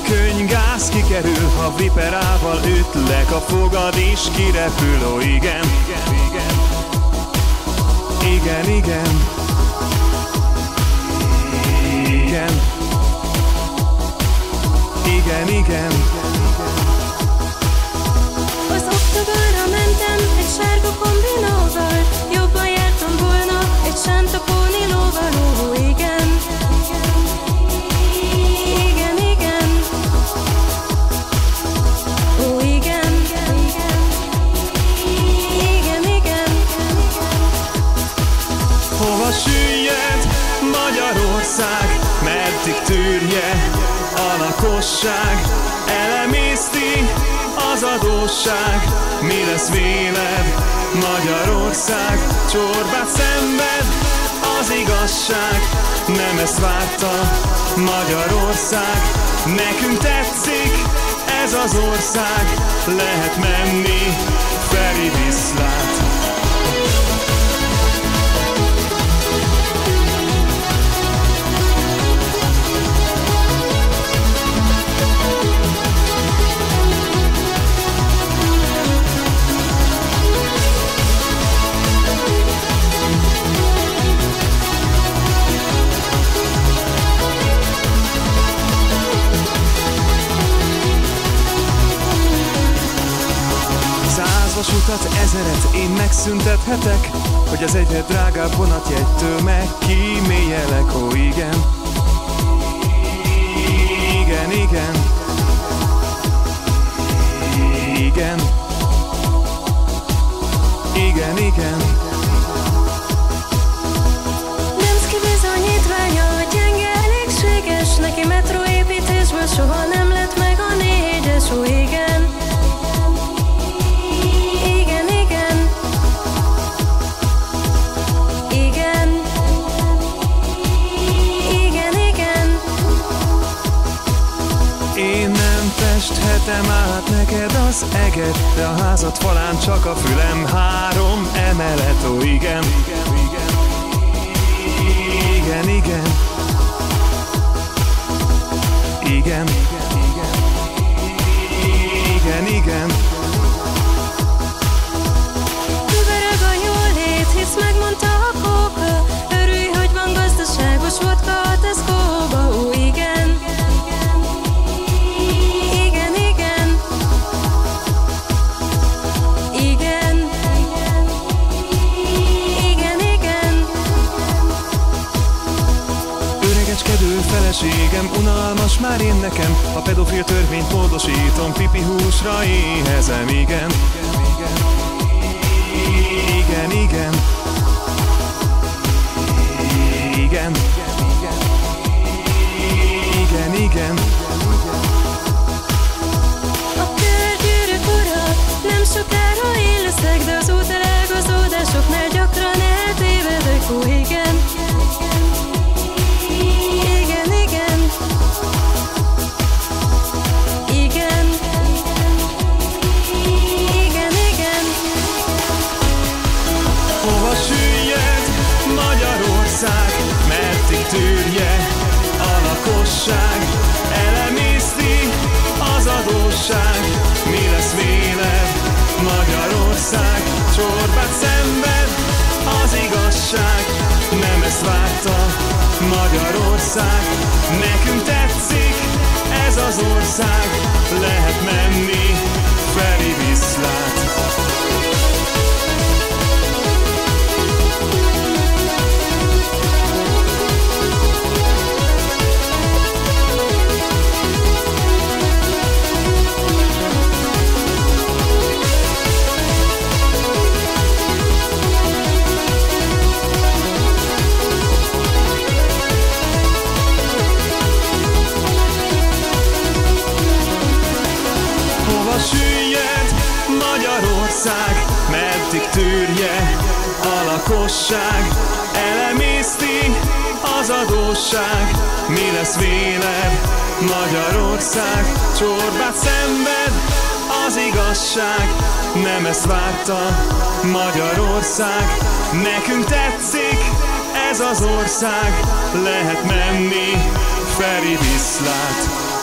könygáz kikerül, ha viperával ütlek, a fogad is kirepül, ó igen. Igen, igen. Igen. Igen, igen. Az oktogonra mentem egy sárga kombinóval, jobban jártam volna egy sánta pónilóval, ó igen. Igen, igen. Ó igen. Igen, igen. Hova süllyed Magyarország, meddig tűrje a lakosság? Elemészti az adósság, mi lesz véled Magyarország? Csorbát szenved az igazság, nem ezt várta Magyarország. Nekünk tetszik ez az ország, lehet menni Feri viszlát. Vasutat, ezeret én megszüntethetek, hogy az egyre drágább vonatjegytől megkíméljelek, ó igen. Igen, igen. Igen. Igen, igen. Nemszki bizonyítványa, hogy gyenge elégséges, neki metróépítésből soha nem lett meg a 4-es, ó igen. Én nem festhetem át neked az eget, de a házad falán csak a fülem 3 emelet, ó igen. Igen, igen. Igen. Igen, igen. Dübörög a jólét, hisz megmondta a kóka, örülj, hogy van gazdaságos vodka a Tesco-ba, ó igen. Kedő feleségem, unalmas már én nekem, a pedofil törvényt módosítom, pipi húsra éhezem, igen. Igen, igen. Igen. Igen, igen. A körgyűrűk ura, nem sokára én leszek, de az útelágazódásoknál gyakran eltévedek, ó igen. Meddig tűrje a lakosság, elemészti az adósság, mi lesz véled Magyarország? Csorbát szenved az igazság, nem ezt várta Magyarország. Nekünk tetszik ez az ország, lehet menni Feri viszlát. Meddig tűrje a lakosság, elemészti az adósság, mi lesz véled Magyarország? Csorbát szenved az igazság, nem ezt várta Magyarország. Nekünk tetszik ez az ország, lehet menni Feri viszlát.